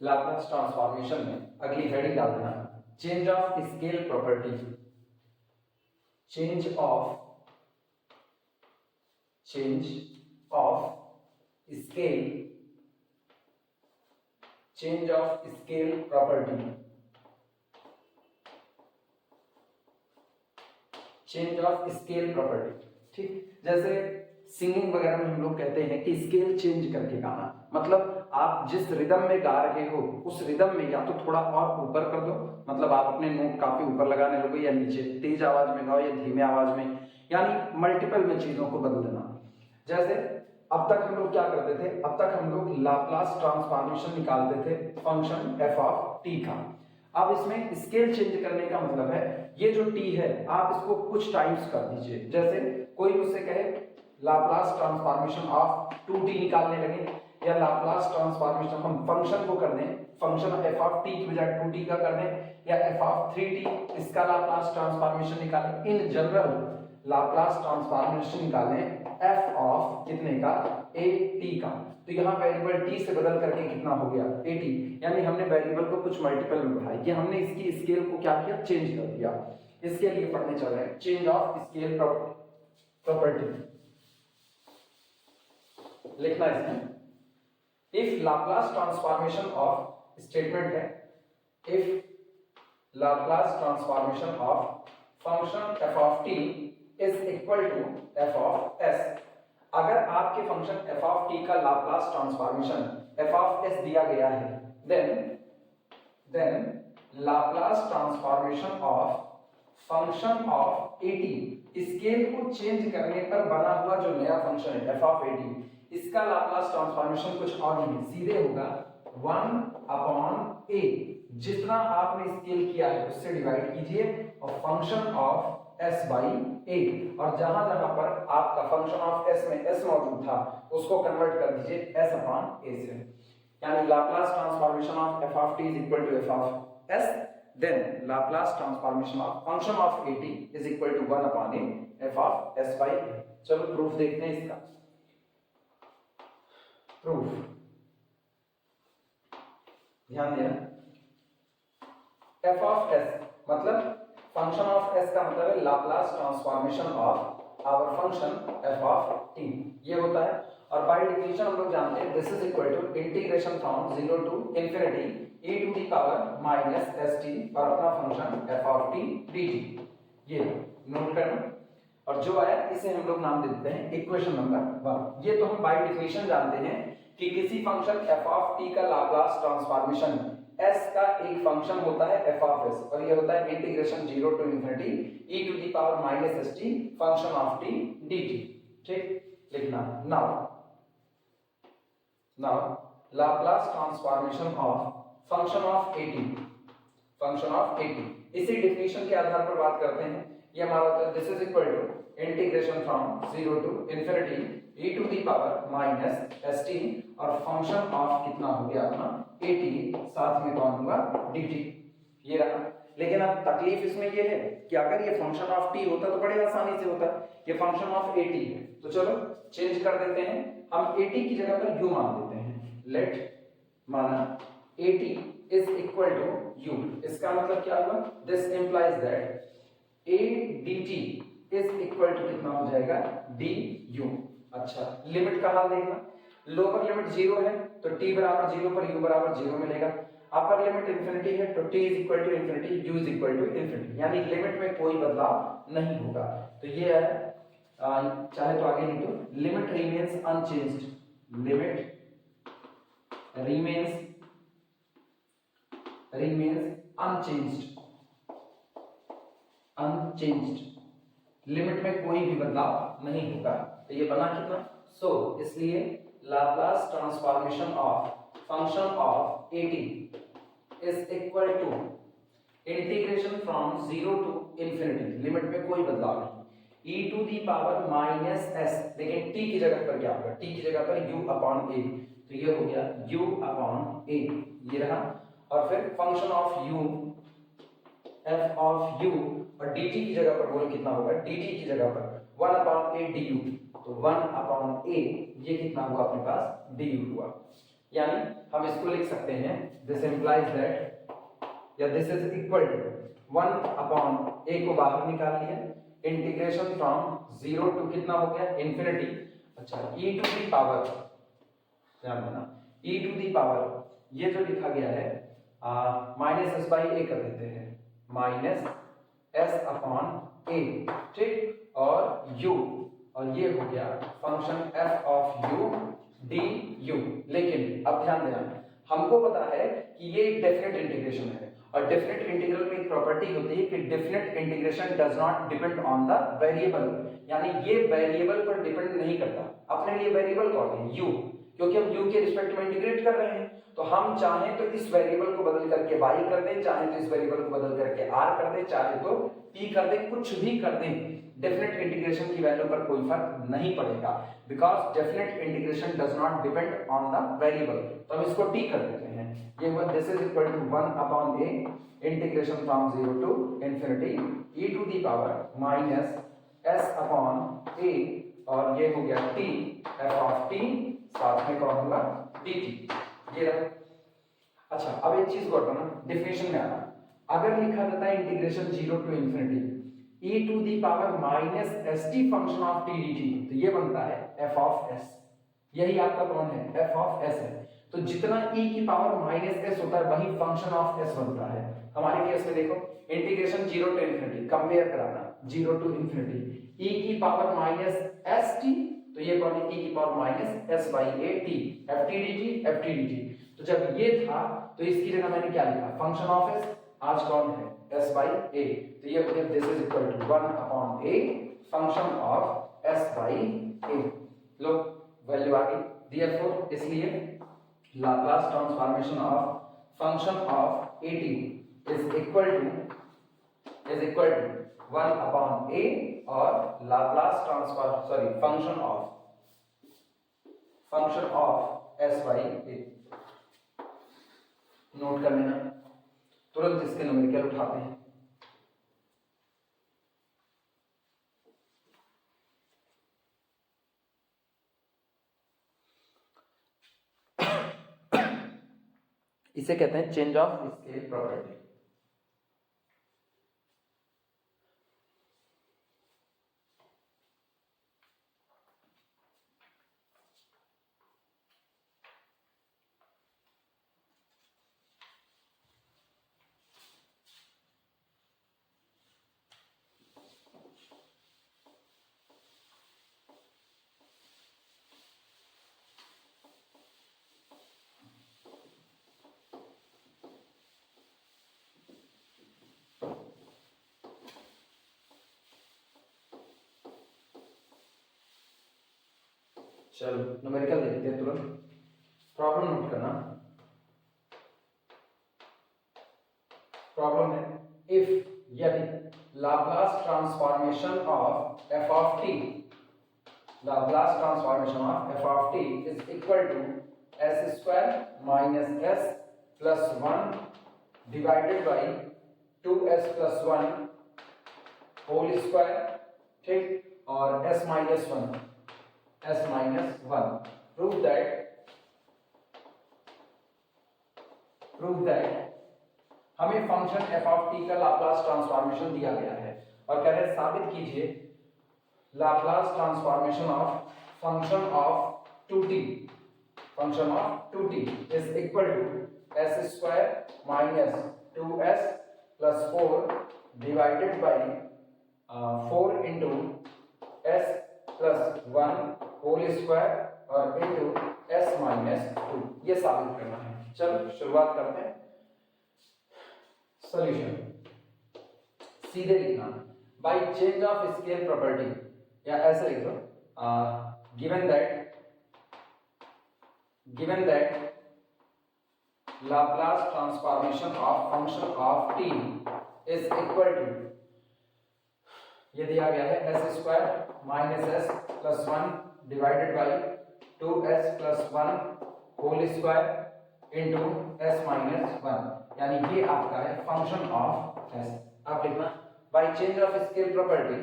Laplace transformation में अगली heading डाल देना, change of scale property. Change of scale, change of scale property, change of scale property. ठीक, जैसे सिंगिंग वगैरह में हम लोग कहते हैं कि स्केल चेंज करके गाना, मतलब आप जिस रिदम में गा रहे हो उस रिदम में या तो थोड़ा और ऊपर कर दो, मतलब आप अपने नोट काफी ऊपर लगाने लगो, या नीचे तेज आवाज में गाओ या धीमे आवाज में, यानी मल्टीपल में चीजों को बदल देना। जैसे अब तक हम लोग क्या करते थे, अब तक हम लोग लाप्लास ट्रांसफॉर्मेशन निकालते थे फंक्शन एफ ऑफ टी का। अब इसमें स्केल चेंज करने का मतलब है ये जो टी है आप इसको कुछ टाइम्स कर दीजिए। जैसे कोई मुझसे कहे लाप्लास ट्रांसफॉर्मेशन ऑफ 2t निकालने लगे, या लाप्लास ट्रांसफॉर्मेशन हम फंक्शन को कर दें, फंक्शन एफ ऑफ टी की बजाय 2t का कर दें, या एफ ऑफ 3t इसका लाप्लास ट्रांसफॉर्मेशन निकालें। इन जनरल लाप्लास ट्रांसफॉर्मेशन निकालें एफ ऑफ कितने का, ए टी का। तो यहाँ वेरिएबल टी से बदल करके कितना हो गया, ए टी, यानी हमने वेरिएबल को कुछ मल्टीपल में बढ़ाया, ये हमने इसकी स्केल को क्या किया, चेंज कर दिया। इसके लिए पढ़ने चल रहे हैं चेंज ऑफ स्केल प्रॉपर्टी। लिखना इसमें, if Laplace transformation of, statement है if Laplace transformation of function F of T is equal to F of S. अगर आपके फंक्शन एफ ऑफ टी का Laplace transformation F of S दिया गया है, then Laplace transformation of function of A T, scale को change करने पर बना हुआ जो नया फंक्शन है एफ ऑफ ए टी, इसका लाप्लास ट्रांसफॉर्मेशन कुछ और नहीं, सीधे होगा 1 a, जितना आपने स्केल किया है उससे डिवाइड कीजिए और function of s by a, और जहां जहां पर आपका फंक्शन ऑफ s में s मौजूद था उसको कन्वर्ट कर दीजिए s अपॉन a से, यानी Laplace transformation of f of t is equal to f of s, then Laplace transformation of function of a t is equal to 1 upon a f of s by a। चलो proof देखते हैं इसका। Proof, ध्यान देना, f of s मतलब function of s का मतलब है Laplace transformation of our function f of t, ये होता है। और बाय डेफिनेशन हम लोग जानते हैं this is equal to integration from 0 to infinity e to the power minus st और अपना function f of t dt, ये नोट करना। और जो आया इसे हम लोग नाम दे देते हैं इक्वेशन नंबर 1। ये तो हम बाय डेफिनेशन जानते हैं कि किसी फंक्शन f ऑफ t का लाप्लास ट्रांसफॉर्मेशन s का एक फंक्शन होता है f ऑफ s, और ये होता है integration 0 to infinity e to the power minus st function of t dt। ठीक, लिखना now Laplace transformation of function of a t, function of a t, इसी डेफिनेशन के आधार पर बात करते हैं। ये हमारा होता है this is equal to integration from 0 to infinity e to the power minus st और फंक्शन ऑफ कितना हो गया अपना at, साथ में कौन हुआ dt, ये रहा। लेकिन अब तकलीफ इसमें ये है कि अगर ये फंक्शन ऑफ t होता तो बड़े आसानी से होता, ये फंक्शन ऑफ at है, तो चलो चेंज कर देते हैं, हम at की जगह पर u मान देते हैं। लेट माना at is equal to u, इसका मतलब क्या हुआ, this implies that a dt is equal to कितना हो जाएगा du। अच्छा, लिमिट का हाल देखना, लोअर लिमिट 0 है तो t बराबर 0 पर u बराबर 0 मिलेगा, अपर लिमिट इंफिनिटी है तो t is equal to infinity, u is equal to infinity, यानी लिमिट में कोई बदलाव नहीं होगा। तो ये है, चाहे तो आगे नहीं तो limit remains unchanged, limit remains unchanged, limit में कोई भी बदलाव नहीं होगा। तो ये बना कितना, सो इसलिए Laplace transformation of function of a t is equal to integration from 0 to infinity, limit में कोई बदलाव नहीं, e to the power minus s, लेकिन t की जगह पर क्या होगा, t की जगह पर u अपॉन a, तो ये हो गया u अपॉन a, ये रहा। और फिर function of u f of u, और dt की जगह पर बोले कितना होगा, dt की जगह पर 1 अपॉन a du, तो 1 अपॉन a ये कितना हुआ अपने पास du हुआ। यानी हम इसको लिख सकते हैं दिस इंप्लाइज दैट या this is equal to 1 upon a को बाहर निकाल लिया, इंटीग्रेशन फ्रॉम 0 टू कितना हो गया इन्फिनिटी। अच्छा e टू दी पावर, ध्यान देना e टू दी पावर ये जो लिखा गया है माइनस एस बाई ए कर देते हैं, माइनस एस अपॉन ए, ठीक, और u, और ये हो गया function f of u D you. लेकिन अब ध्यान देना, हमको पता है कि ये एक डेफिनेट इंटीग्रेशन है, और डेफिनेट इंटीग्रल में एक प्रॉपर्टी होती है कि definite integration does not depend on the variable, यानी ये वेरिएबल पर डिपेंड नहीं करता। अपने लिए वेरिएबल कौन है, u, क्योंकि हम u के रिस्पेक्ट में इंटीग्रेट कर रहे हैं, तो हम चाहें तो इस वेरिएबल को बदल करके y कर दें, चाहे तो इस वेरिएबल को बदल करके r कर दें, चाहे तो t कर दें, कुछ भी कर दें, डेफिनेट इंटीग्रेशन की वैल्यू पर कोई फर्क नहीं पड़ेगा, because definite integration does not depend on the variable. तो हम इसको t कर देते हैं, ये हुआ this is equal to 1 upon a integration from 0 to infinity e to the power minus s upon a, और ये हो गया t f ऑफ t, साथ में कौन होगा dt, ये रहा। अच्छा अब एक चीज गौर करना, डेफिनेशन में आना, अगर लिखा रहता है integration 0 to infinity e to the power minus s t function of t d t, तो ये बनता है f ऑफ s, यही आपका कौन है f ऑफ s है। तो जितना e की पावर माइनस s होता है वही फंक्शन ऑफ s बनता है। हमारे केस में देखो इंटीग्रेशन 0 टू इंफिनिटी, कंपेयर कराना 0 टू इंफिनिटी e की पावर माइनस s t, तो ये कौन है e की power minus s by a t, f t dt f t dt। तो जब ये था तो इसकी जगह मैंने क्या लिखा फंक्शन ऑफ s, आज कौन है s बाई a, तो ये बोले this is equal to 1 upon a function of s by a। लो वैल्यू आ गई, देयरफॉर इसलिए Laplace transformation of function of at is equal to 1 upon a, और Laplace transform function of s by a। Note कर लेना, तुरंत इसके numerical उठाते हैं। इसे कहते हैं चेंज ऑफ स्केल प्रॉपर्टी। चलो न्यूमेरिकल देखते हैं तुरंत, प्रॉब्लम नोट करना। प्रॉब्लम है इफ यदि Laplace transformation of f of t, Laplace transformation of f of t is equal to s square minus s plus 1 divided by 2s plus 1 whole square, ठीक, और s minus 1 prove that हमें function f of t का Laplace transformation दिया गया है, और कह रहे साबित कीजिए Laplace transformation of function of 2t is equal to s square minus 2s plus 4 divided by 4 into s plus 1 whole square और इंटू s माइनस 2, ये साबित करना है। चलो शुरुआत करते हैं। सॉल्यूशन सीधे लिखना, by change of scale property, या ऐसे लिख दो given that Laplace transformation of function of t is equal to, ये दिया गया है s square minus s plus 1 divided by 2s plus 1 whole square into s minus 1, यानी ये आपका है फंक्शन ऑफ s। आप लिखना by change of scale property,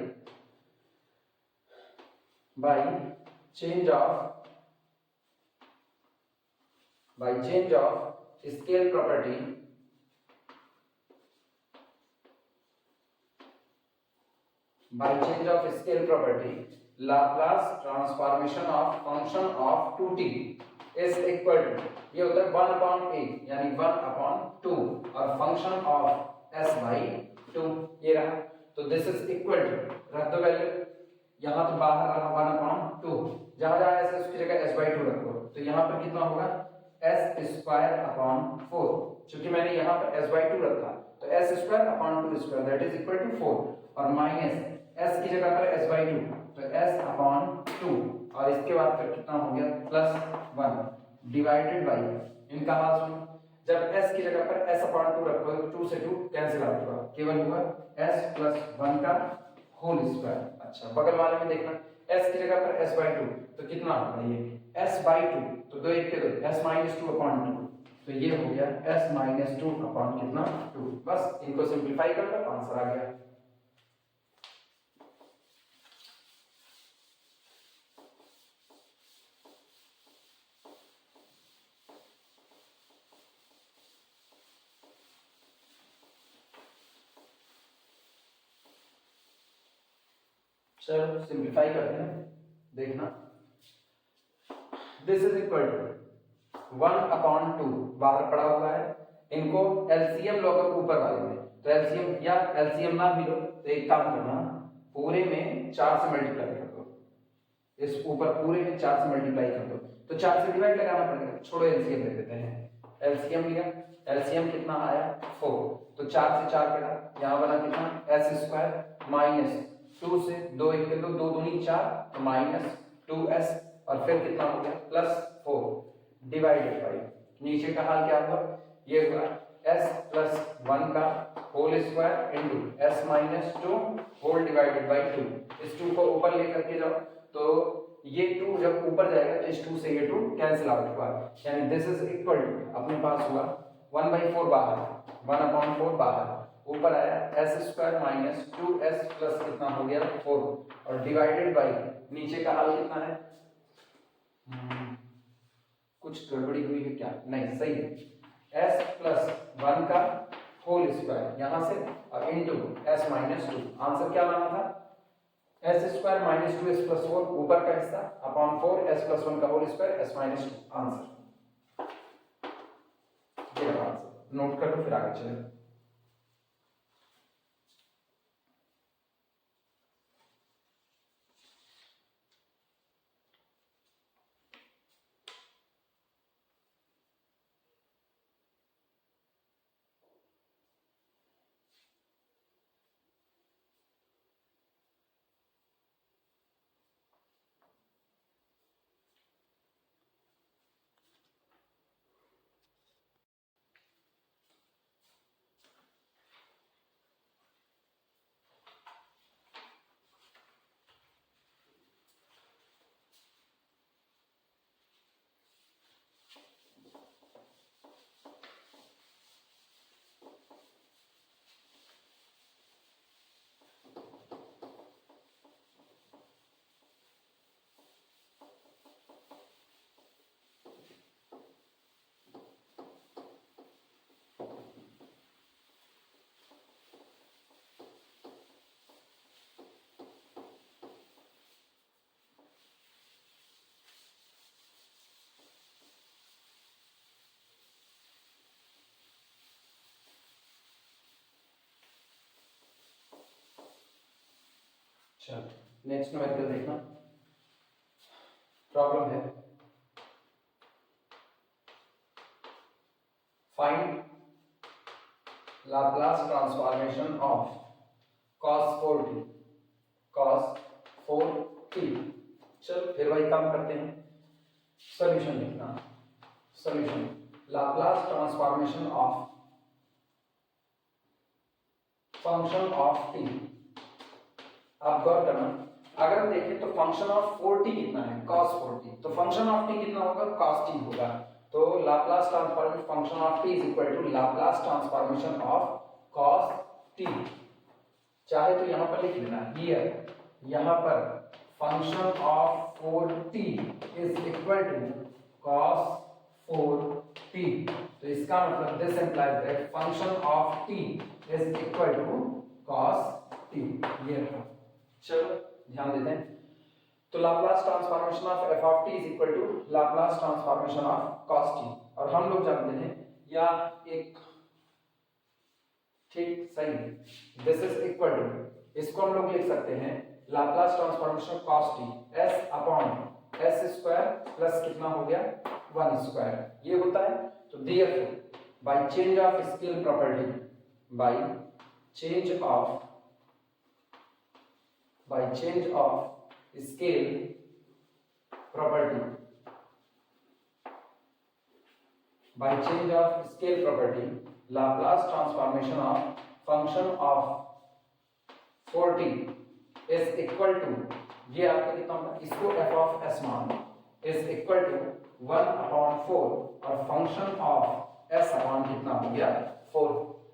bye change of by change of scale property Laplace transformation of function of 2t is equal to, ये होता है 1/a यानी 1/2 और फंक्शन ऑफ s by 2 ये रहा। तो दिस इज इक्वल टू, रख दो वैल्यू, यहाँ तो बाहर रहा 1/2, जहां जहां s है उसकी जगह s by 2 रखो, तो यहाँ पर कितना होगा s²/4, क्योंकि मैंने यहाँ पर s by 2 रखा तो s²/2² that is equal to 4 और माइनस s की जगह पर s by 2 तो s/2 और इसके बाद फिर कितना हो गया +1 डिवाइडेड बाई, इनका हाल सुनो, जब s की जगह पर s/2 रखो 2 से 2 कैंसिल आउट होगा, केवल हुआ s+1 का होल स्क्वायर। अच्छा बगल वाले में देखना, s की जगह पर s by 2 तो कितना होगा ये s by 2 तो 2 1 के 2 s-2/2 तो ये हो गया s-2 कितना 2। बस इनको सिंपलीफाई कर लो, आंसर आ गया। चलो सिंपलीफाई करते हैं, देखना दिस इज इक्वल टू 1/2 बाहर पड़ा हुआ है, इनको एलसीएम लो अगर ऊपर वाले में, तो एलसीएम या एलसीएम ना भी लो तो एक काम करना, पूरे में 4 से मल्टीप्लाई कर दो, इस ऊपर पूरे में 4 से मल्टीप्लाई कर दो, तो 4 से डिवाइड लगाना पड़ेगा, छोड़ो एलसीएम ले लेते हैं, एलसीएम लिया, एलसीएम कितना आया 4, तो 4 से 4 कटा, यहाँ बना कितना s² माइनस 2 से 2 1 के 2 2 दूनी 4 तो माइनस 2s और फिर कितना हो गया +4 डिवाइडेड बाई, नीचे का हाल क्या हुआ, ये हुआ s+1 का whole square into s-2 whole divided by 2, इस 2 को ऊपर लेकर के जाओ तो ये 2 जब ऊपर जाएगा तो इस 2 से ये 2 कैंसिल आउट हुआ, यानी दिस इज इक्वल टू अपने पास हुआ 1/4 बाहर 1/4 बाहर, ऊपर आया s² माइनस 2s प्लस कितना हो गया 4 और डिवाइडेड बाई नीचे का हाल कितना है, कुछ गड़बड़ी हुई है क्या, नहीं सही है, s+1 का होल स्क्वायर यहां से और इनटू s-2, आंसर क्या लाना था s² माइनस 2s प्लस 4 ऊपर का हिस्सा अपॉन 4 s+1 का होल स्क्वायर s-2, आंसर ये रहा आंसर, नोट कर लो फिर आगे चलें। चलो नेक्स्ट न्यूमेरिकल देखना, प्रॉब्लम है find Laplace transformation of cos 4t। चलो फिर वही काम करते हैं, सॉल्यूशन लिखना, solution Laplace transformation of function of t। आप गौर करना, अगर हम देखें तो फंक्शन ऑफ 4t कितना है cos 4t, तो फंक्शन ऑफ t कितना होगा cos t होगा, तो Laplace transformation function of t is equal to Laplace transformation of cos t। चाहे तो यहां पर लिख लेना हियर, यहां पर function of 4t is equal to cos 4 t, तो इसका मतलब this implies that function of t is equal to cos t। ये रहा। चलो ध्यान देते हैं। तो Laplace transformation of f of t is equal to Laplace transformation of cos t, और हम लोग जानते हैं या एक ठीक सही, दिस इज इक्वल टू, इसको हम लोग लिख सकते हैं Laplace transformation of cos t s upon s square plus कितना हो गया 1 स्क्वायर, ये होता है। तो therefore by change of scale property, bye change of scale property, by change of scale property, Laplace transformation of function of 4t is equal to, ये आपका कितना होगा, इसको f of s मान is equal to 1 upon 4 और function of s upon कितना हो गया 4।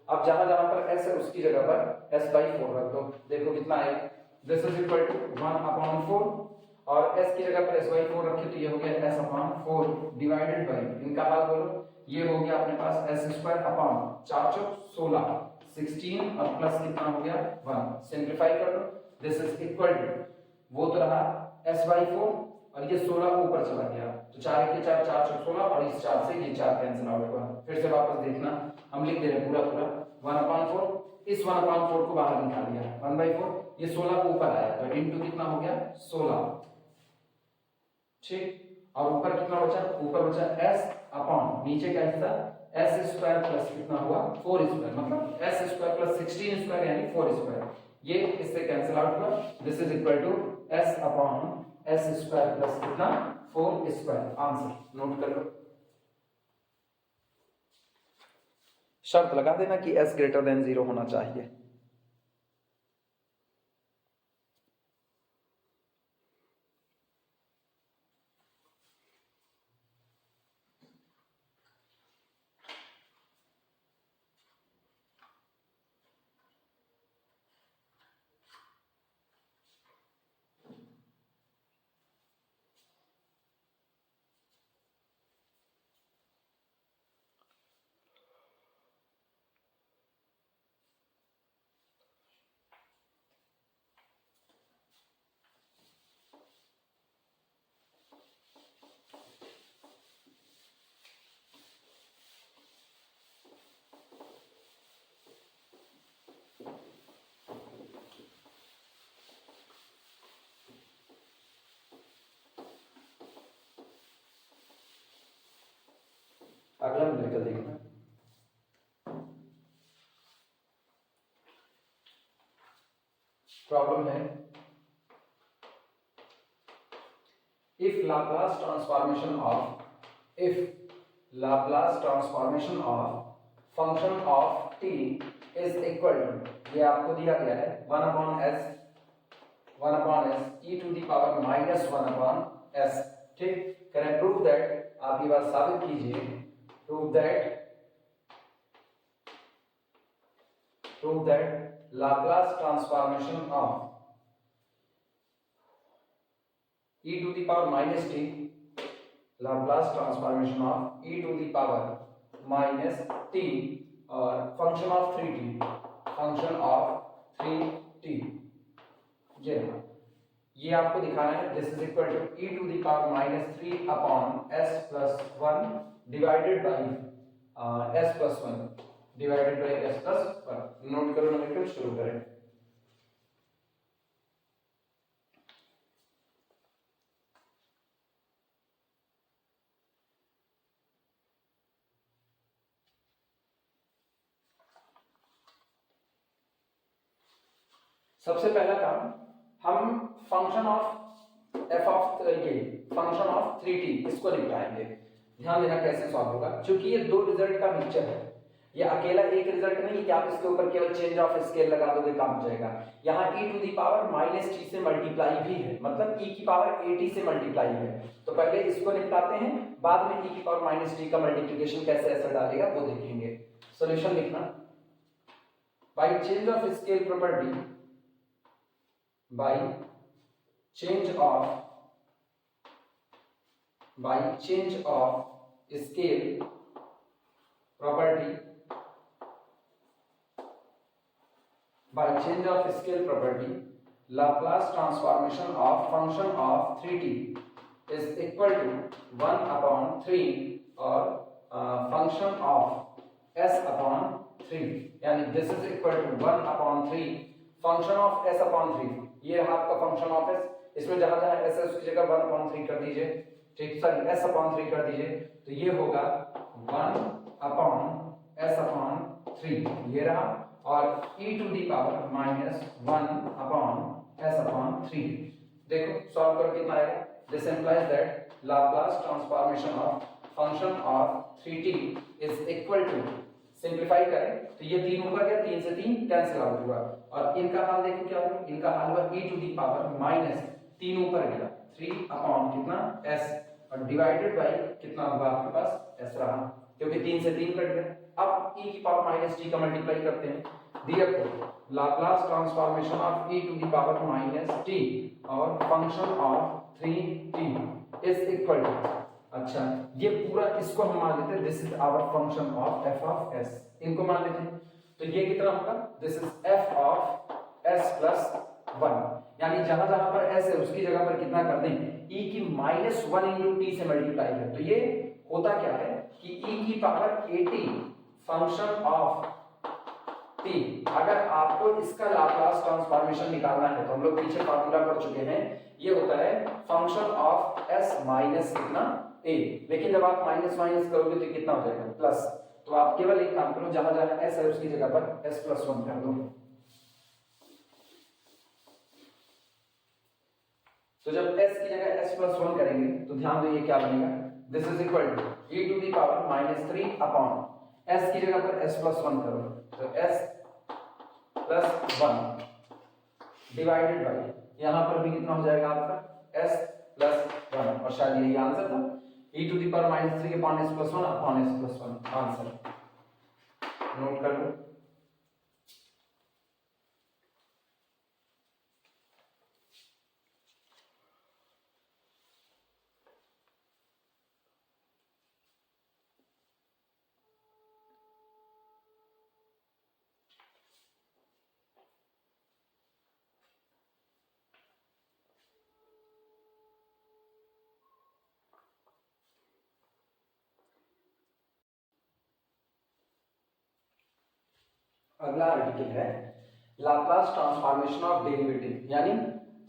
अब जहां जहां पर s है उसकी जगह पर s by 4 रख दो, देखो कितना आएगा, this is equal to 1 upon 4 और s की जगह पर s by 4 रखे तो ये हो गया s अपॉन 4 डिवाइडेड बाय, इनका हाल बोलो, ये हो गया अपने पास s स्क्वायर अपॉन 4 चौक 16 16 और प्लस कितना हो गया 1, सिंपलीफाई कर लो, दिस इज इक्वल टू, वो तो रहा s by 4 और ये 16 ऊपर चला गया, तो 4 के 4 4 चौक 16 और इस 4 से ये 4 कैंसिल आउट हुआ। फिर से वापस देखना, हम लिख दे रहे पूरा पूरा 1 अपॉन 4, इस 1 अपॉन 4 को बाहर निकाल दिया 1 by 4, ये 16 ऊपर आया तो इनटू कितना हो गया 16, ठीक, और ऊपर कितना बचा, ऊपर बचा s अपॉन नीचे का हिस्सा s स्क्वायर प्लस कितना हुआ 4 स्क्वायर, मतलब s स्क्वायर प्लस 16 स्क्वायर यानी 4 स्क्वायर, ये इससे कैंसिल आउट हुआ, this is equal to s upon s square plus कितना 4 स्क्वायर। आंसर नोट कर लो, शर्त लगा देना कि s ग्रेटर देन 0 होना चाहिए। अगला न्यूमेरिकल देखना, प्रॉब्लम है if Laplace transformation of function of t is equal to, ये आपको दिया गया है 1 upon s e to the power minus 1 upon s, ठीक, can I prove that, आप ये बात साबित कीजिए, prove that Laplace transformation of e to the power minus t, Laplace transformation of e to the power minus t और function of 3t, ये आपको दिखाना है, this is equal to e to the power minus 3 upon s plus 1 divided by s plus 1 divided by s plus 1। Note करो, numerical शुरू करें। सबसे पहला काम, हम function of function of 3t इसको निकालेंगे। ध्यान देना कैसे सॉल्व होगा, क्योंकि ये दो रिजल्ट का मिक्सचर है, ये अकेला एक रिजल्ट नहीं कि आप इसके ऊपर केवल चेंज ऑफ स्केल लगा दोगे काम हो जाएगा। यहाँ e to the power minus t से मल्टीप्लाई भी है, मतलब e की पावर at से मल्टीप्लाई है, तो पहले इसको निपटाते हैं, बाद में e की पावर माइनस टी का मल्टीप्लिकेशन कैसे असर डालेगा वो देखेंगे। सॉल्यूशन लिखना, by change of scale property, by change of scale property by change of scale property, Laplace transformation of function of 3t is equal to 1 upon 3 और function of s upon 3, यानी this is equal to 1 upon 3 function of s upon 3। ये रहा आपका function of s, इसमें जहां जहां s है उसकी जगह 1 upon 3 कर दीजिए, ठीक, सॉरी s upon 3 कर दीजिए, तो ये होगा 1 upon s upon 3 ये रहा, और e to the power minus 1 upon s upon 3। देखो सॉल्व करो कितना आएगा। This implies that Laplace transformation of function of 3t is equal to, simplify करें तो ये 3 ऊपर गया, 3 से 3 कैंसिल आउट हुआ, और इनका हाल देखो क्या हुआ, इनका हाल हुआ e to the power minus 3 ऊपर गया 3 अपॉन कितना s, और डिवाइडेड बाय कितना होगा आपके पास s रहा, क्योंकि 3 से 3 कट गया। अब e की पावर माइनस t का मल्टीप्लाई करते हैं, therefore Laplace transformation of e to the power minus t और function of 3t is equal to, अच्छा ये पूरा इसको हम मान लेते हैं this is our function of f of s, इनको मान लेते हैं, तो ये कितना होगा, this is f of s plus 1, यानी जहां जहां पर s है उसकी जगह पर कितना कर दें, e की माइनस 1 इंटू t से मल्टीप्लाई है, तो ये होता क्या है कि e की पावर 80 फंक्शन ऑफ t। अगर आपको इसका लाप्लास ट्रांसफॉर्मेशन निकालना है तो हम लोग पीछे फार्मूला पढ़ चुके हैं, ये होता है फंक्शन ऑफ s माइनस कितना a, लेकिन जब आप माइनस माइनस करोगे तो कितना हो जाएगा प्लस, तो आप केवल एक काम करो, जहां जहां s है उसकी जगह पर s प्लस 1 कर दो, तो जब s की जगह s प्लस 1 करेंगे तो ध्यान दो ये क्या बनेगा, this is equal to e to the power minus 3 upon s की जगह पर s प्लस 1 करो, तो s प्लस 1 डिवाइडेड बाय, यहां पर भी कितना हो जाएगा आपका s प्लस 1, और शायद यही आंसर था, e to the power minus 3 upon s plus 1 upon s plus 1 answer, note कर लो। अगला आर्टिकल है लाप्लास ट्रांसफॉर्मेशन ऑफ डेरिवेटिव, यानी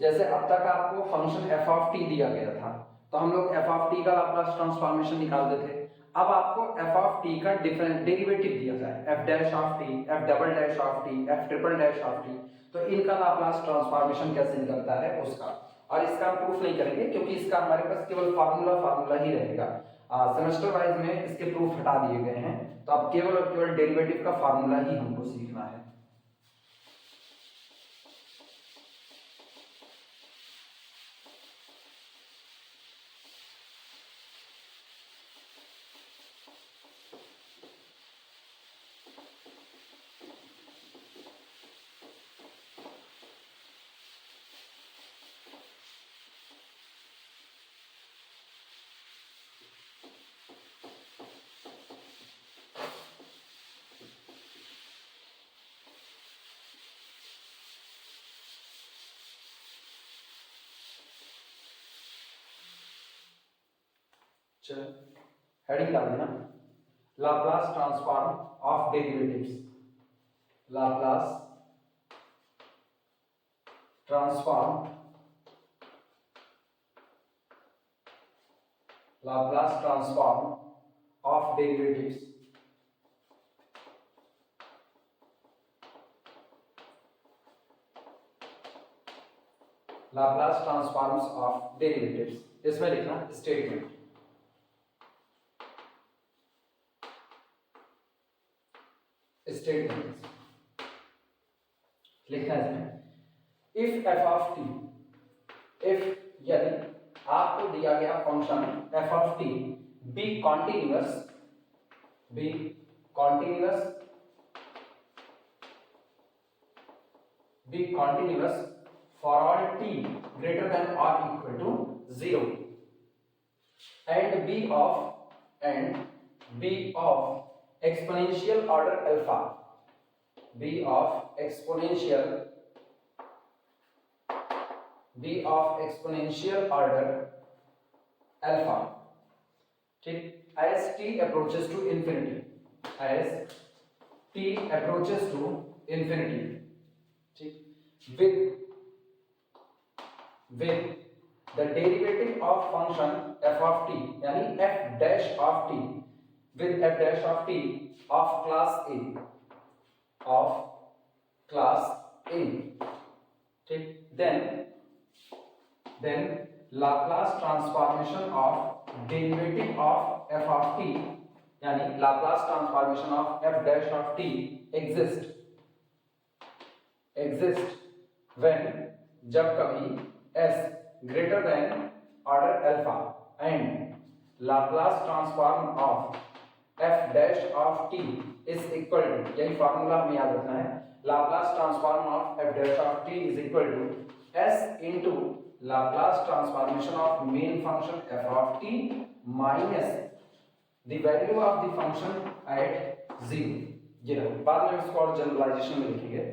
जैसे अब तक आपको फंक्शन f ऑफ t दिया गया था तो हम लोग f ऑफ t का लाप्लास ट्रांसफॉर्मेशन निकालते थे, अब आपको f ऑफ t का डिफरेंट डेरिवेटिव दिया जाए, f dash of t, f double dash of t, f triple dash of t, तो इनका लाप्लास ट्रांसफॉर्मेशन कैसे निकलता है उसका, और इसका हम प्रूफ नहीं करेंगे क्योंकि इसका हमारे पास केवल फार्मूला ही रहेगा, सेमेस्टर वाइज में इसके प्रूफ हटा दिए गए हैं, तो अब केवल और केवल डेरिवेटिव का फार्मूला ही हमको सीखना है। चल हेडिंग डाल देना, Laplace transform of derivatives, Laplace transform, Laplace transform of derivatives, Laplace transforms of derivatives, इसमें लिखना स्टेटमेंट, स्टेटमेंट लिखना है इसमें, if f of t, if यदि आपको दिया गया function f of t be continuous, be continuous, be continuous for all t greater than or equal to 0 and b of exponential order alpha, b of exponential order alpha, ठीक, as t approaches to infinity, ठीक, with the derivative of function f of t, यानी f dash of t, with f dash of t of class A, ठीक, then Laplace transformation of derivative of f of t, यानी Laplace transformation of f dash of t exist when, जब कभी s greater than order alpha and Laplace transform of f dash of t is equal to, यही formula हमें याद रखना है, Laplace transform of f dash of t is equal to s into Laplace transformation of main function f of t minus the value of the function at 0. ये रहा, बाद में इसको और जनरलाइजेशन में लिखेंगे।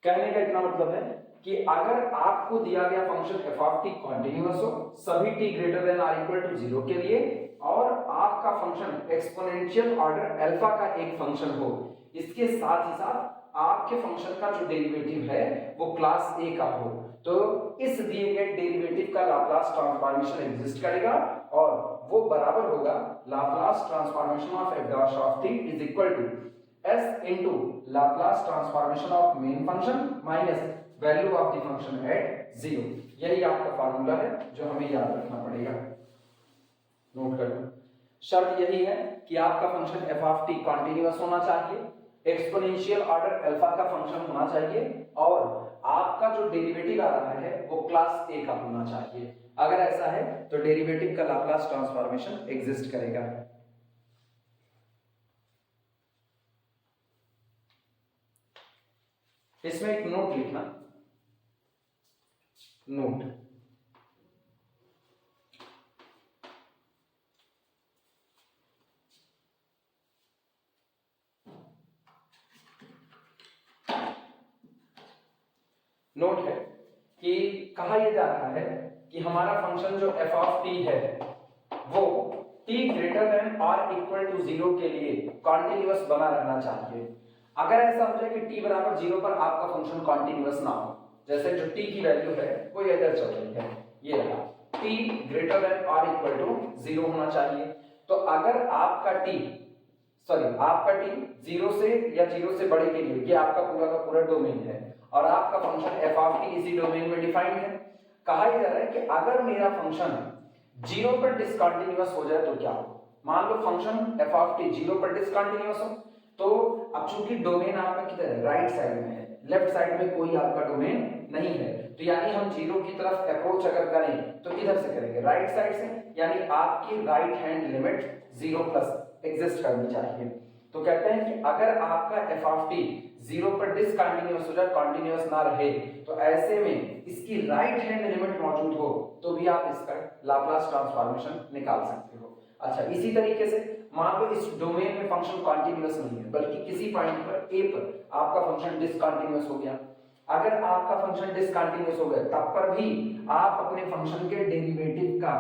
कहने का इतना मतलब है कि अगर आपको दिया गया function f of t continuous हो सभी t greater than or equal to 0 के लिए, और आपका फंक्शन एक्सपोनेंशियल ऑर्डर अल्फा का एक फंक्शन हो, इसके साथ ही साथ आपके फंक्शन का जो डेरिवेटिव है वो क्लास ए का हो, तो इस दिए गए डेरिवेटिव का लाप्लास ट्रांसफॉर्मेशन एग्जिस्ट करेगा और वो बराबर होगा Laplace transformation of f dash of t is equal to s into Laplace transformation of main function minus value of the function at 0। यही आपका फार्मूला है जो हमें याद रखना पड़ेगा, नोट कर लो। शर्त यही है कि आपका function f of t continuous होना चाहिए, एक्सपोनेंशियल ऑर्डर अल्फा का फंक्शन होना चाहिए और आपका जो डेरिवेटिव आ रहा है वो क्लास ए का होना चाहिए। अगर ऐसा है तो डेरिवेटिव का लाप्लास ट्रांसफॉर्मेशन एग्जिस्ट करेगा। इसमें एक नोट लिखना, नोट नोट है कि कहा यह जा रहा है कि हमारा फंक्शन जो f ऑफ t है वो t ग्रेटर देन और इक्वल टू 0 के लिए कॉन्टिन्यूअस बना रहना चाहिए। अगर ऐसा हो जाए कि t बराबर 0 पर आपका फंक्शन कॉन्टिन्यूअस ना हो, जैसे जो t की वैल्यू है वो इधर चल रही है, ये रहा, t ग्रेटर देन और इक्वल टू 0 होना चाहिए। तो अगर आपका t 0 से या 0 से बड़े के लिए, ये आपका पूरा का पूरा डोमेन है और आपका फंक्शन f ऑफ t इसी डोमेन में डिफाइंड है। कहा जा रहा है कि अगर मेरा फंक्शन 0 पर डिसकंटीन्यूअस हो जाए तो क्या हो, मान लो फंक्शन f ऑफ t 0 पर डिसकंटीन्यूअस हो, तो अब चूंकि डोमेन आपका किधर है, राइट साइड में है, लेफ्ट साइड में कोई आपका डोमेन नहीं है, तो यानी हम 0 की तरफ अप्रोच अगर करें तो किधर से करेंगे, राइट साइड से, यानी आपकी right hand limit 0 plus exist करनी चाहिए। तो कहते हैं कि अगर आपका f ऑफ t 0 पर डिसकंटीन्यूअस हो जाए, कंटीन्यूअस ना रहे, तो ऐसे में इसकी राइट हैंड लिमिट मौजूद हो तो भी आप इसका लाप्लास ट्रांसफॉर्मेशन निकाल सकते हो। अच्छा, इसी तरीके से मान लो इस डोमेन में फंक्शन कंटीन्यूअस नहीं है बल्कि किसी पॉइंट पर a पर आपका फंक्शन डिसकंटीन्यूअस हो गया। अगर आपका फंक्शन डिसकंटीन्यूअस हो गया तब पर भी आप अपने फंक्शन के डेरिवेटिव का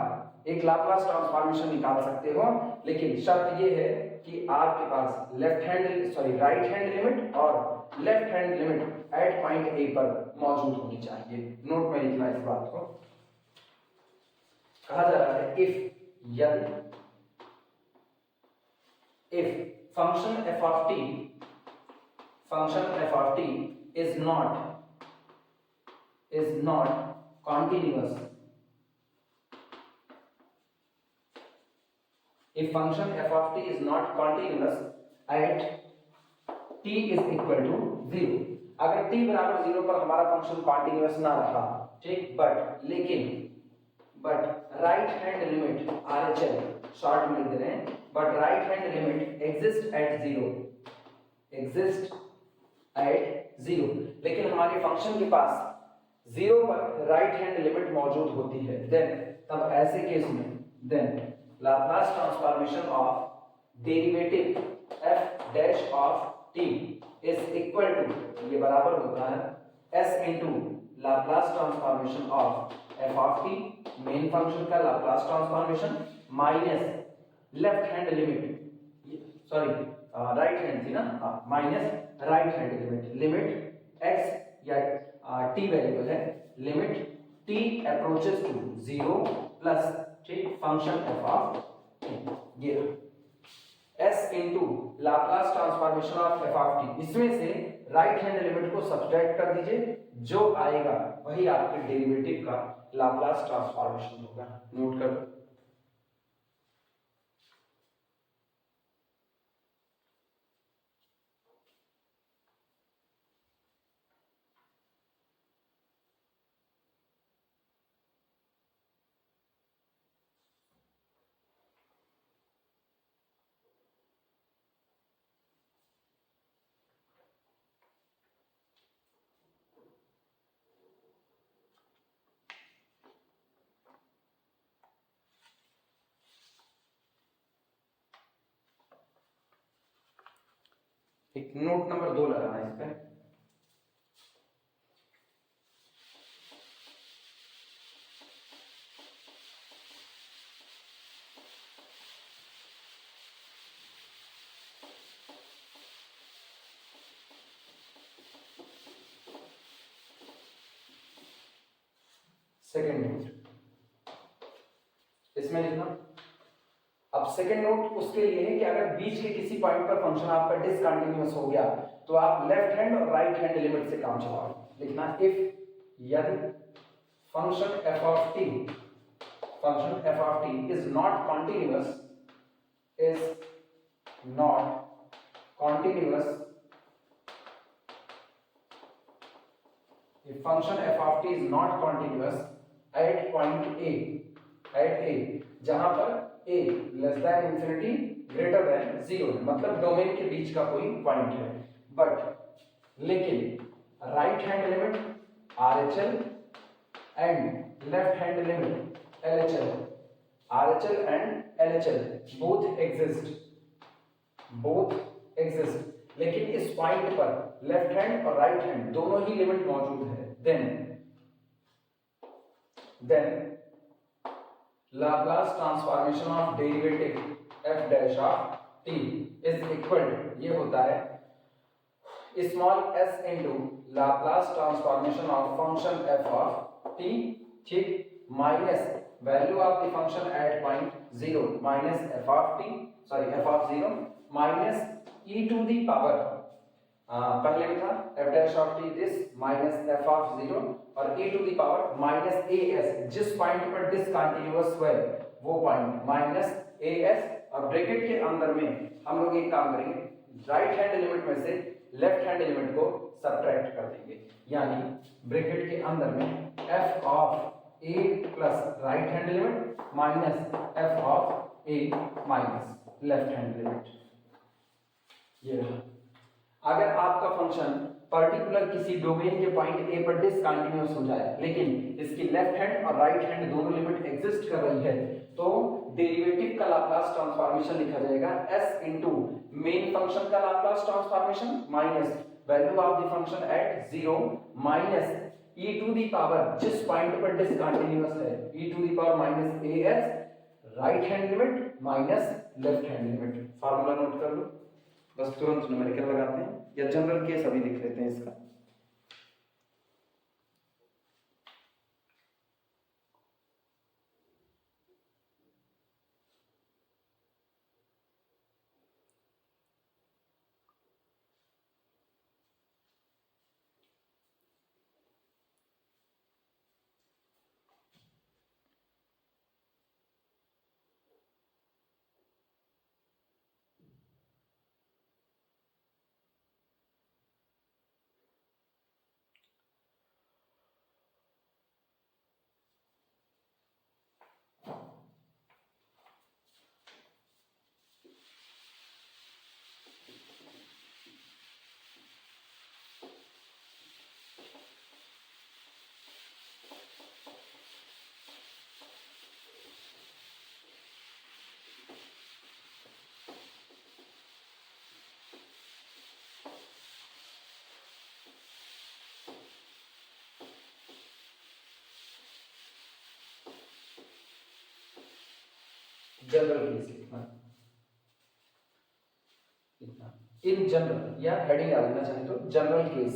एक लाप्लास ट्रांसफॉर्मेशन निकाल सकते हो, लेकिन शर्त ये है कि आपके पास राइट हैंड लिमिट और left hand limit at point A पर मौजूद होनी चाहिए। नोट में लिखना इस बात को। कहा जा रहा है if function f of t is not continuous, if function f of t is not continuous at t is equal to 0, अगर t बराबर 0 पर हमारा फंक्शन कंटीन्यूअस ना रहा, ठीक, but right hand limit RHL short में लिख दे रहे हैं, but right hand limit exist at 0, लेकिन हमारे फंक्शन के पास 0 पर राइट हैंड लिमिट मौजूद होती है, देन तब ऐसे केस में then Laplace transformation of derivative f dash of t is equal to, ये बराबर होता है s into Laplace transformation of f of t, main function का Laplace transformation, minus left hand limit, sorry right hand थी ना, minus right hand limit, limit x या t variable है, limit t approaches to 0 plus, ठीक, function f of t, ये s into Laplace transformation of f of t, इसमें से right hand limit को subtract कर दीजिए, जो आएगा वही आपके डेरिवेटिव का लाप्लास ट्रांसफॉर्मेशन होगा, नोट कर लो। एक नोट नंबर 2 लगाना इस पे। सेकेंड नोट इसमें लिखना। अब सेकेंड नोट उसके लिए है कि अगर बीच के किसी पॉइंट पर फंक्शन आपका डिसकंटिन्यूअस हो गया तो आप लेफ्ट हैंड और राइट हैंड लिमिट से काम चलाओ। लिखना इफ, यदि function f of t, function f of t is not continuous, is not continuous, if function f of t is not continuous at point a, at a, जहां पर a less than infinity greater than 0 है, मतलब domain के बीच का कोई point है, but लेकिन right hand limit RHL and left hand limit LHL, RHL and LHL both exist, लेकिन इस पॉइंट पर लेफ्ट हैंड और राइट हैंड दोनों ही लिमिट मौजूद है, then Laplace transformation of derivative f dash of t is equal to, ये होता है small s into Laplace transformation of function f of t, ठीक, minus value of the function at point 0 minus f of t, sorry f of 0 minus e to the power, पहले में था f dash of t this minus f of 0 और e to the power minus as, जिस point पर discontinuous हुआ वो point minus as, और bracket के अंदर में हम लोग एक काम करेंगे, राइट हैंड लिमिट में से लेफ्ट हैंड लिमिट को सब्ट्रैक्ट कर देंगे, यानी ब्रैकेट के अंदर में f of a plus right hand limit minus f of a minus left hand limit, ये रहा। अगर आपका फंक्शन पर्टिकुलर किसी डोमेन के पॉइंट ए पर डिसकंटिन्यूअस हो जाए लेकिन इसकी लेफ्ट हैंड और राइट हैंड दोनों लिमिट एग्जिस्ट कर रही है, तो डेरिवेटिव का लाप्लास ट्रांसफॉर्मेशन लिखा जाएगा s इनटू मेन फंक्शन का Laplace transformation minus value of the function at 0 minus e to the power, जिस पॉइंट पर डिसकंटिन्यूअस है, e to the power minus as right hand limit minus left hand limit. Formula note कर लो, बस तुरंत numerical लगाते हैं या जनरल केस अभी लिख लेते हैं इसका। जनरल केस लिखना, इन जनरल, या हेडिंग डाल देना चाहे तो जनरल केस,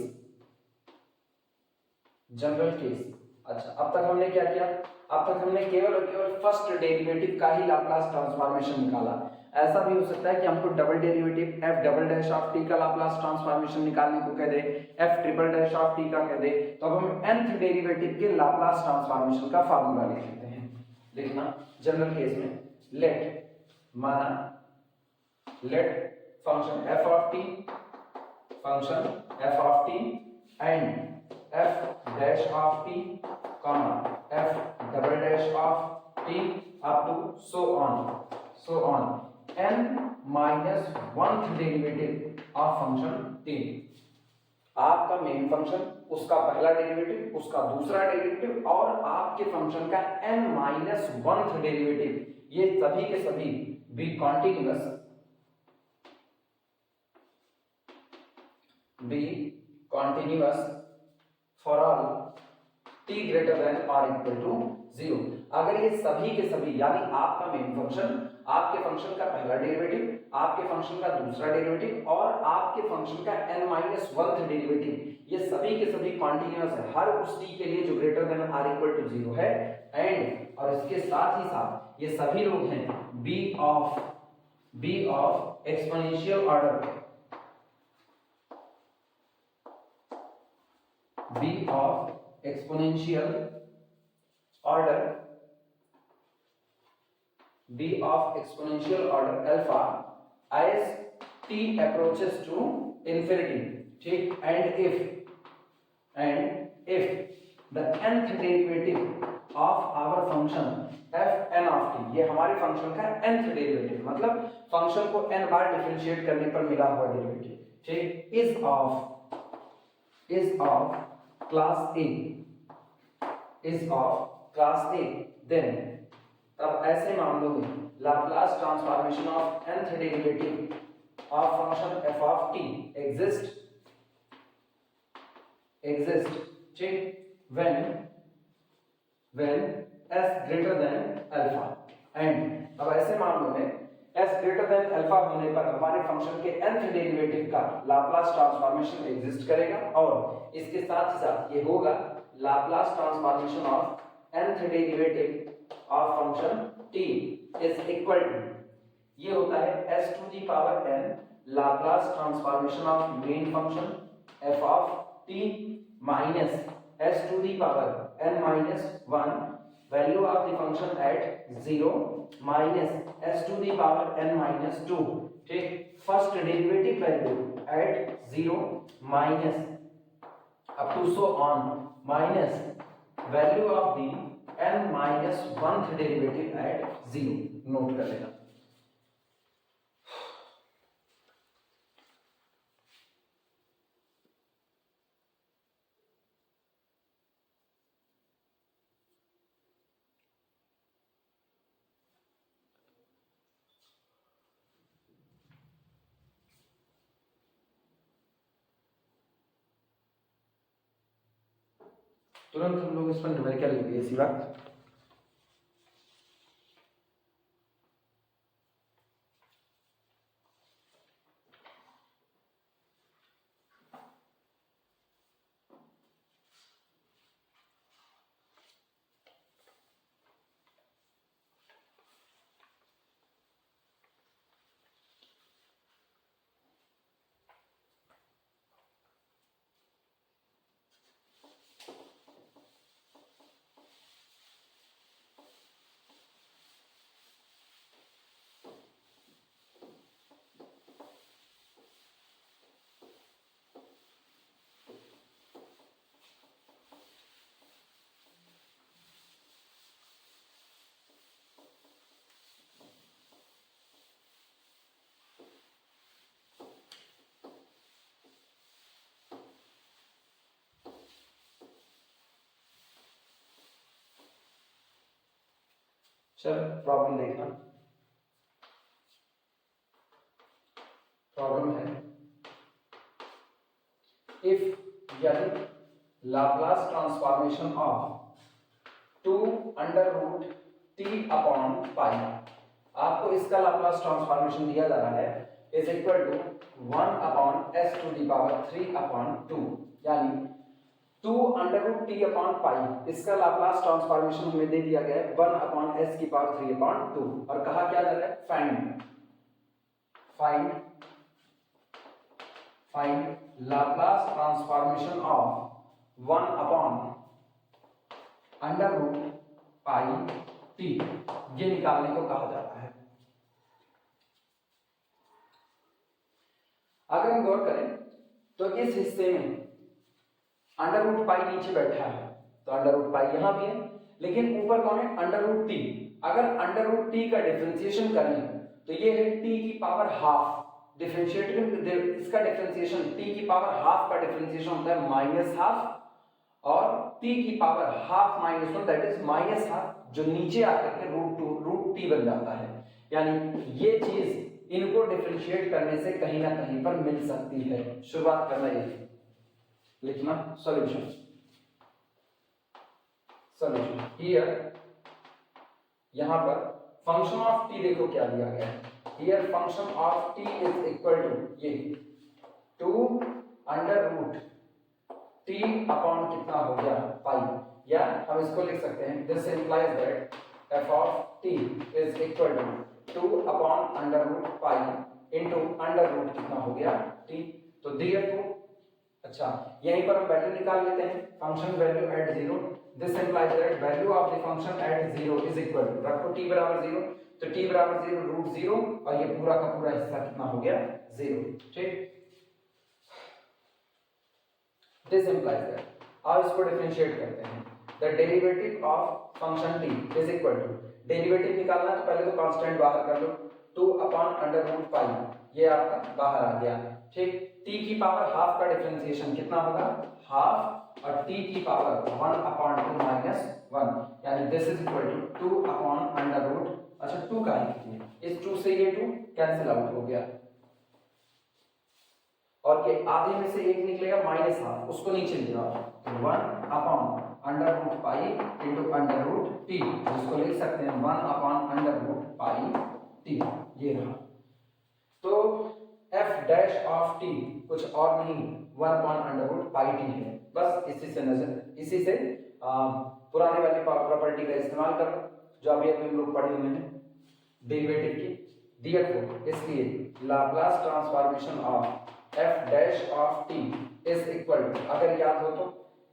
जनरल केस। अच्छा, अब तक हमने क्या किया? अब तक हमने केवल और केवल फर्स्ट डेरिवेटिव का ही लाप्लास ट्रांसफॉर्मेशन निकाला। ऐसा भी हो सकता है कि हमको double derivative f double dash of t का लाप्लास ट्रांसफॉर्मेशन निकालने को कह दे, f triple dash of t का कह दे, तो अब हम nth डेरिवेटिव के लाप्लास ट्रांसफॉर्मेशन का फार्मूला लिख लेते हैं। लिखना जनरल केस में, लेट, माना let function f of t, function f of t and f dash of t comma f double dash of t up to so on n minus 1th derivative of function t। आपका main function, उसका पहला derivative, उसका दूसरा derivative और आपके function का n minus 1th derivative, ये सभी के सभी be continuous for all t greater than और इक्वल टू 0। अगर ये सभी के सभी, यानी आपका मेन फंक्शन, आपके फंक्शन का पहला डेरिवेटिव, आपके फंक्शन का दूसरा डेरिवेटिव और आपके फंक्शन का n-1th डेरिवेटिव, ये सभी के सभी कॉन्टिन्यूअस है हर उस t के लिए जो ग्रेटर देन और इक्वल टू 0 है, एंड और इसके साथ ही साथ ये सभी लोग हैं b of exponential order, b of exponential order, b of exponential order alpha as t approaches to infinity, ठीक, and if the nth derivative of our function f n of t, ये हमारे फंक्शन का nth derivative, मतलब function को n बार differentiate करने पर मिला हुआ डेरिवेटिव, ठीक, is of class A, then तब ऐसे मामलों में Laplace transformation of nth derivative of function f of t exist, ठीक, when s greater than alpha, and अब ऐसे मामलों में s greater than alpha होने पर हमारे फंक्शन के nth डेरिवेटिव का लाप्लास ट्रांसफॉर्मेशन एग्जिस्ट करेगा, और इसके साथ ही साथ ये होगा Laplace transformation of nth derivative of function t is equal to, ये होता है s to the power n Laplace transformation of main function f of t minus s to the power n minus 1 value of the function at 0 minus s to the power n minus 2, ठीक, first derivative value at 0 minus up to so on minus value of the n minus 1th derivative at 0, note कर लेना। तुरंत हम लोग इस पर numerical लेंगे, इसी बात। चल प्रॉब्लम देखना, प्रॉब्लम है इफ यदि Laplace transformation of 2 under root t upon pi, आपको इसका लाप्लास ट्रांसफॉर्मेशन दिया जा रहा है is equal to 1 upon s to the power 3 upon 2, यानी 2 under root t upon pi. इसका लाप्लास ट्रांसफॉर्मेशन हमें दे दिया गया है 1 अपॉन एस की पावर 3 अपॉन 2, और कहा क्या जा रहा है find Laplace transformation of 1 upon under root pi t, ये निकालने को कहा जाता है। अगर हम गौर करें तो इस हिस्से में अंडर रूट पाई नीचे बैठा है, तो अंडर रूट पाई यहां भी है, लेकिन ऊपर कौन है, अंडर रूट टी। अगर अंडर रूट टी का डिफरेंशिएशन करें तो ये है टी की पावर हाफ। डिफरेंशिएटिंग इसका डिफरेंशिएशन टी की पावर हाफ का डिफरेंशिएशन होता है माइनस हाफ, और टी की power half minus one that is minus half, जो नीचे आकर के रूट टी बन जाता है। यानी ये चीज इनको डिफरेंशिएट करने से कहीं ना कहीं पर मिल सकती है। शुरुआत करना ये लिखना सॉल्यूशन हियर, यहां पर फंक्शन ऑफ टी देखो क्या दिया गया है। Here function of T is equal to ये 2 अंडर रूट टी अपॉन कितना हो गया पाई, या हम इसको लिख सकते हैं this implies that f of T is equal to 2 upon under root pi into under root कितना हो गया टी। तो therefore अच्छा यहीं पर हम वैल्यू निकाल लेते हैं, function value at 0, this implies that value of the function at 0 is equal to, रखो t बराबर 0, तो t बराबर 0 रूट 0, और ये पूरा का पूरा हिस्सा कितना हो गया 0। ठीक, दिस इंप्लाइज दैट, अब इसको डिफरेंशिएट करते हैं, the derivative of function t is equal to, derivative निकालना तो पहले तो कांस्टेंट बाहर कर लो, 2 अपॉन अंडर रूट पाई, ये आपका बाहर आ गया। ठीक, t की पावर हाफ का डिफरेंशिएशन कितना होगा हाफ, और t की पावर 1 अपॉन 2 माइनस 1, यानी this is equal to 2 upon under root, अच्छा 2 का ही, इस 2 से ये 2 कैंसिल आउट हो गया, और के आधे में से एक निकलेगा माइनस हाफ, उसको नीचे ले जाओ, तो 1 upon under root pi into under root t, जिसको लिख सकते हैं 1 upon under root pi t, ये रहा। तो f डैश ऑफ t कुछ और नहीं 1 upon under root pi t है। बस इसी से पुराने वाली प्रॉपर्टी का इस्तेमाल कर लो जो अभी हम लोग पढ़े हुए हैं डेरिवेटिव की। therefore इसलिए Laplace transformation of f dash of t is equal to, अगर याद हो तो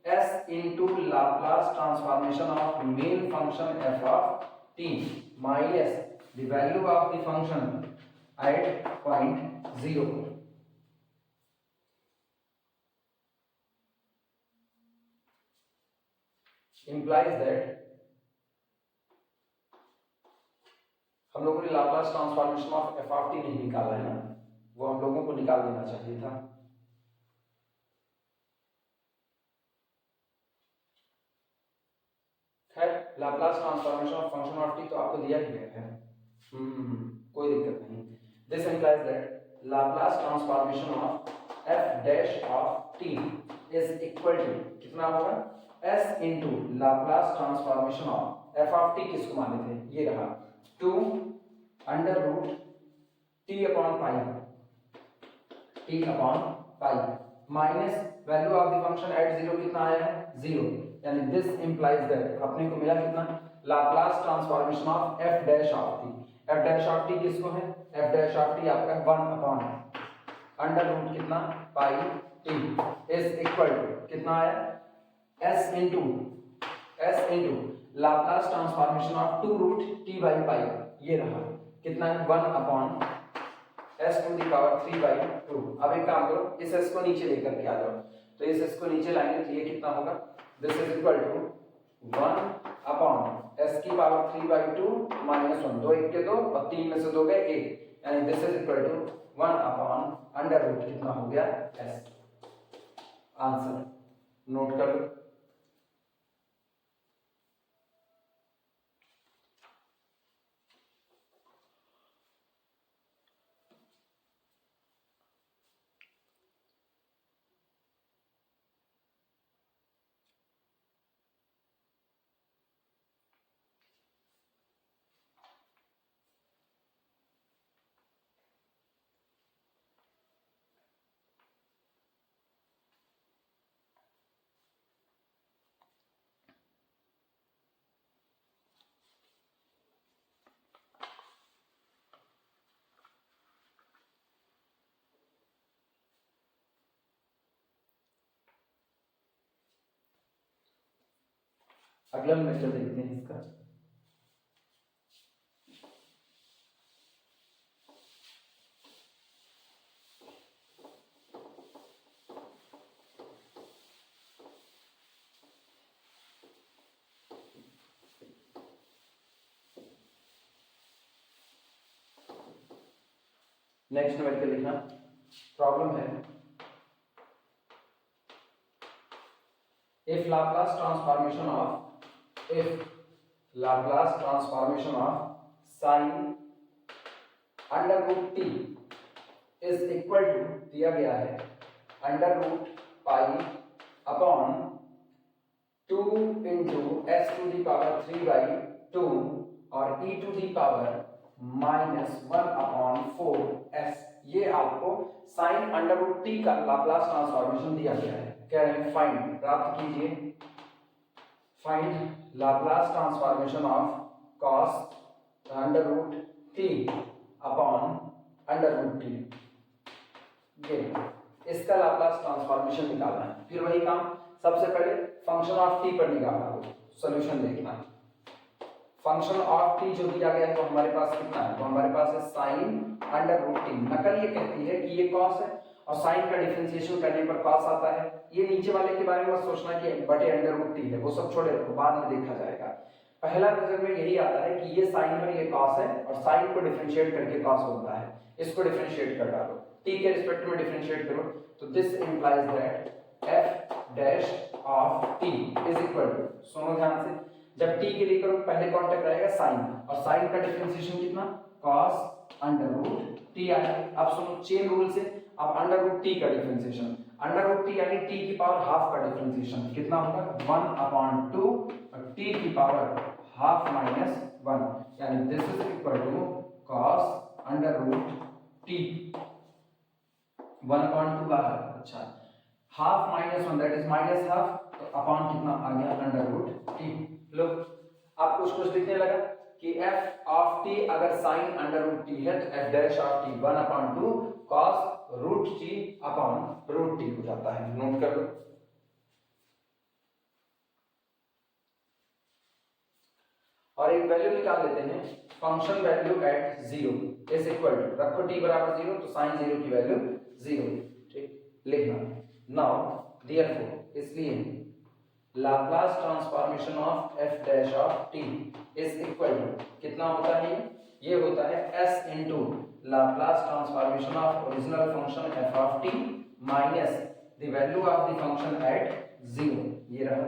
s into Laplace transformation of main function f of t minus the value of the function at point 0, implies that हम लोगों ने Laplace transformation of F of T नहीं निकाला है ना, वो हम लोगों को निकाल देना चाहिए था। खैर Laplace transformation of function of t तो आपको दिया ही गया है, कोई दिक्कत नहीं। This implies that Laplace transformation of f dash of t is equal to कितना होगा s into Laplace transformation of f of t, किसको माने थे ये रहा 2 under root t upon pi minus value of the function at 0 कितना आया है 0, यानी दिस इंप्लाइज दैट अपने को मिला कितना Laplace transformation of f dash of t। f dash of t किसको है, f डैश ऑफ t आपका 1 अपॉन अंडर रूट कितना pi t is equal to कितना आया s into Laplace transformation of 2 root t by pi, ये रहा कितना है 1 upon s to the power 3 by 2। अब एक काम करो इस s को नीचे लेकर के आ जाओ, तो इस s को नीचे लाएंगे तो ये कितना होगा this is equal to 1 upon s की पावर 3 बाई 2 माइनस 1, 2 1 के 2 और 3 में से 2 गए 1, यानी this is equal to 1 upon under root कितना हो गया s। आंसर नोट कर लो। अगला लेक्चर देखते हैं इसका। नेक्स्ट नंबर पे लिखना प्रॉब्लम है if Laplace transformation of sin under root t is equal to दिया गया है under root pi upon 2 into s to the power 3 by 2 और e to the power minus 1 upon 4 s, ये आपको sin under root t का Laplace transformation दिया गया है। कह रहे हैं फाइंड, प्राप्त कीजिए, find Laplace transformation of cos under root t upon under root t, ये इसका लाप्लास ट्रांसफॉर्मेशन निकालना है। फिर वही काम, सबसे पहले फंक्शन ऑफ t पर निकालना हो, सॉल्यूशन देखना। फंक्शन ऑफ t जो दिया गया है तो हमारे पास कितना है, तो हमारे पास है sin अंडर रूट t। नकल ये कहती है कि ये cos है और sin का डिफरेंशिएशन करने पर cos आता है। ये नीचे वाले के बारे में मत सोचना कि बटे अंडर रूट t है, वो सब छोड़े रखो, बाद में देखा जाएगा। पहला नजर में यही आता है कि ये sin और ये cos है और sin को डिफरेंशिएट करके cos बनता है। इसको डिफरेंशिएट कर डालो, t के रिस्पेक्ट में डिफरेंशिएट करो, तो this implies that f dash of t is equal to, सुनो ध्यान से, जब t के लिए करो पहले कौन टकराएगा sin, और sin का डिफरेंशिएशन कितना, cos अंडर रूट t आया। अब सुनो चेन रूल से, अब अंडर रूट t का डिफरेंशिएशन, अंडर रूट t यानी t की पावर हाफ का डिफरेंशिएशन कितना होगा, 1/2 और t की पावर हाफ माइनस 1, यानी this is equal to cos under root t 1/2 बाहर, अच्छा half minus 1 that is minus half, तो अपॉन कितना आ गया अंडर रूट t। लो आप कुछ लिखने लगा कि f ऑफ t अगर sin अंडर रूट t है तो f dash of t 1/2 cos root t upon root t हो जाता है, नोट कर लो। और एक वैल्यू निकाल लेते हैं, function value at 0 is equal to, रखो t बराबर 0 तो sin 0 की वैल्यू 0, ठीक लिखना। नाउ देयरफॉर, इसलिए Laplace transformation of f dash of t is equal to कितना होता है, ये होता है s into Laplace transformation of original function f of t minus the value of the function at 0, ये रहा।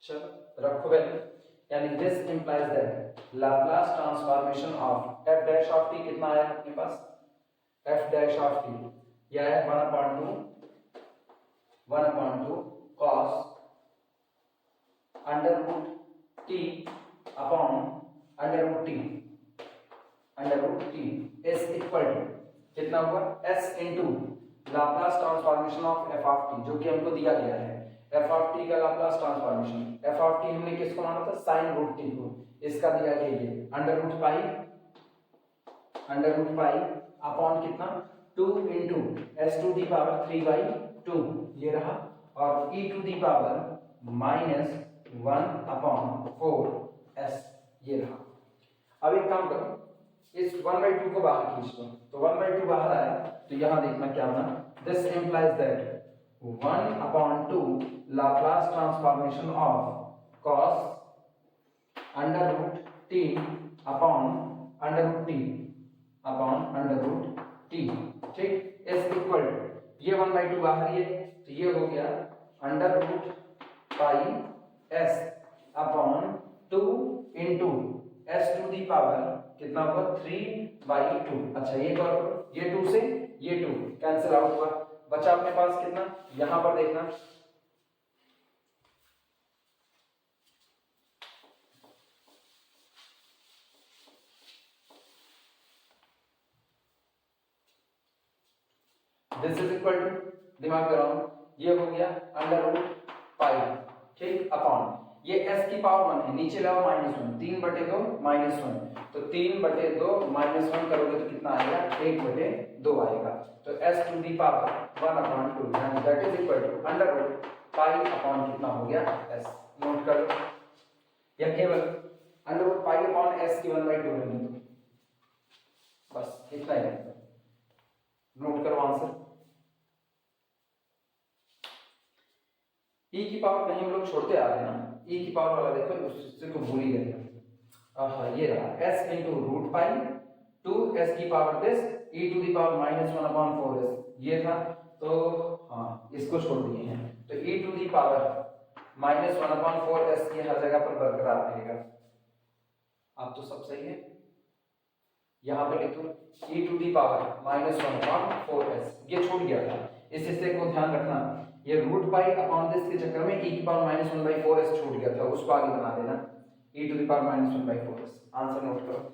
चलो रखो वैल्यू, यानी this implies that Laplace transformation of f dash of t कितना आया अपने पास, f डैश ऑफ t यह है 1/2 cos under root t upon under root t is equal to कितना हुआ, s into Laplace transformation of f of t, जो कि हमको दिया गया है f ऑफ t का Laplace transformation, f of t हमने किसको माना था, sin रूट t को, इसका दिया गया ये अंडर रूट पाई अपॉन कितना 2 into s to the power 3 by 2, ये रहा, और e to the power minus 1 upon 4 s, ये रहा। अब एक काम करो, इस 1/2 को बाहर खींच लो, तो 1/2 बाहर आया, तो यहां देखना क्या होना, this implies that 1/2 Laplace transformation of cos under root t upon under root t, ठीक, इज इक्वल टू, ये 1/2 बाहर ही है, तो ये हो गया under root pi s upon 2 into s to the power कितना होगा 3/2। अच्छा ये करो, ये 2 से ये 2 कैंसिल आउट हुआ, बचा अपने पास कितना, यहां पर देखना, दिस इज इक्वल टू, दिमाग लगाओ, ये हो गया अंडर रूट पाई, ठीक, अपॉन ये s की पावर 1 है, नीचे लाओ -1, 3/2 -1, तो 3/2 -1 करोगे तो कितना आएगा, 1/2 आएगा। तो s टू दी पावर 1/2 यानी that is equal to under root pi upon कितना हो गया s। नोट कर लो, या केवल अंडररूट पाई अपॉन s की 1/2 रहने दो, बस इतना ही है। नोट करो आंसर। e की पावर कहीं हम लोग छोड़ते आ रहे हैं ना, e की पावर वाला देखो उससे को भूल ही गए। ये रहा s into root pi to s की power this e to the power -1/4s, ये था। तो हाँ इसको छोड़ दिए हैं, तो e to the power -1/4s ये हर जगह पर बरकरार रहेगा। अब तो सब सही है, यहाँ पे लिख दो e to the power -1/4s, ये छूट गया था, इस हिस्से को ध्यान रखना। ये रूट पाई अपॉन दिस के चक्कर में e की पावर -1/4s छूट गया था, उसको आगे बना देना e to the power -1/4s। Answer note करो।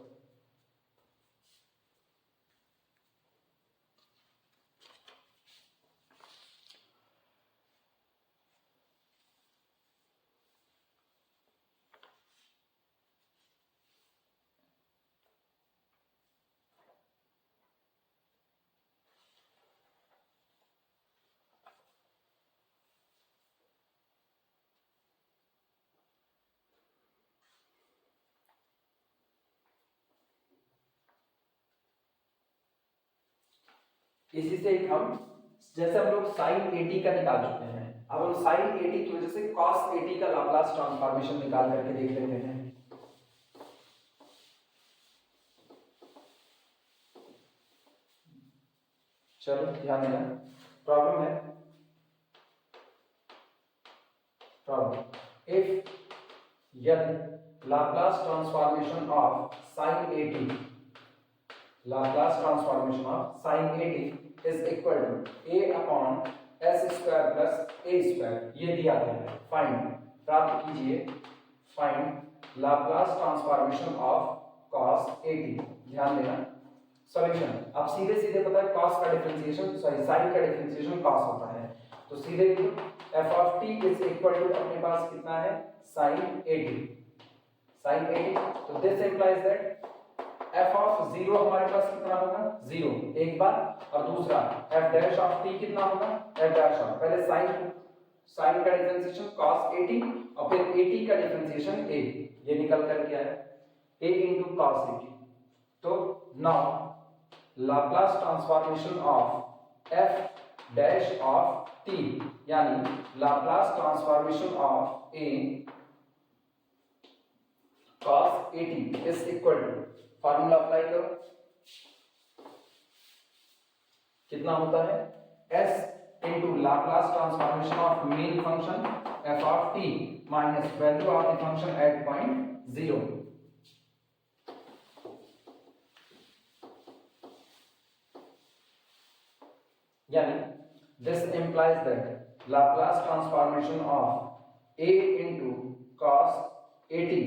इसी से एक हम जैसे हम लोग sin 80 का निकाल चुके हैं, अब हम sin 80 की वजह से cos 80 का लाप्लास ट्रांसफॉर्मेशन निकाल करके देख लेते हैं। चलो ध्यान देना, प्रॉब्लम है, प्रॉब्लम इफ यदि Laplace transformation of sin 80, Laplace transformation of sin 80 is equal to a upon s square plus a square, ये दिया गया है। फाइंड, प्राप्त कीजिए, find Laplace transformation of cos 80। ध्यान देना, सॉल्यूशन अब सीधे सीधे पता है cos का डिफरेंशिएशन सॉरी sin का डिफरेंशिएशन cos होता है, तो सीधे f of t is equal to अपने पास कितना है sin 80, sin 80, तो this implies that f of 0 हमारे पास कितना होगा 0 एक बार, और दूसरा f dash of t कितना होगा f dash of, पहले sin का डिफरेंशिएशन cos 80 और फिर 80 का डिफरेंशिएशन a, ये निकल कर क्या है a into cos 80। तो now Laplace transformation of f dash of t यानी Laplace transformation of a cos 80 is equal to, formula apply करो, कितना होता है s into Laplace transformation of main function f of t minus value of the function at point 0। यानी this implies that Laplace transformation of a into cos 80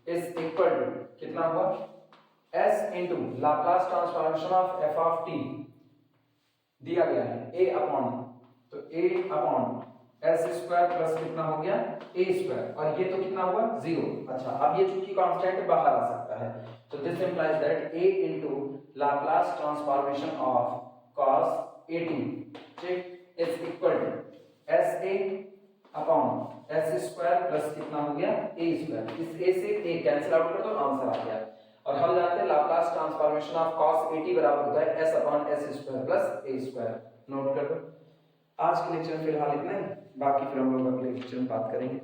is equal to कितना हुआ s into Laplace transformation of f of t दिया गया है a upon, तो a upon s square plus कितना हो गया a square, और ये तो कितना हुआ 0। अच्छा अब ये चूंकि कांस्टेंट बाहर आ सकता है, तो this implies that a into Laplace transformation of cos 80 ठीक is equal to sa upon s square plus कितना हो गया a स्क्वायर, इस a से a कैंसिल आउट कर दो, आंसर आ गया। और हम जानते हैं लाप्लास ट्रांसफॉर्मेशन ऑफ cos 80 बराबर होता है s upon s square plus a square. Note कर दो। आज के लेक्चर में फिलहाल इतना ही, बाकी फिर हम लोग अगले लेक्चर में बात करेंगे।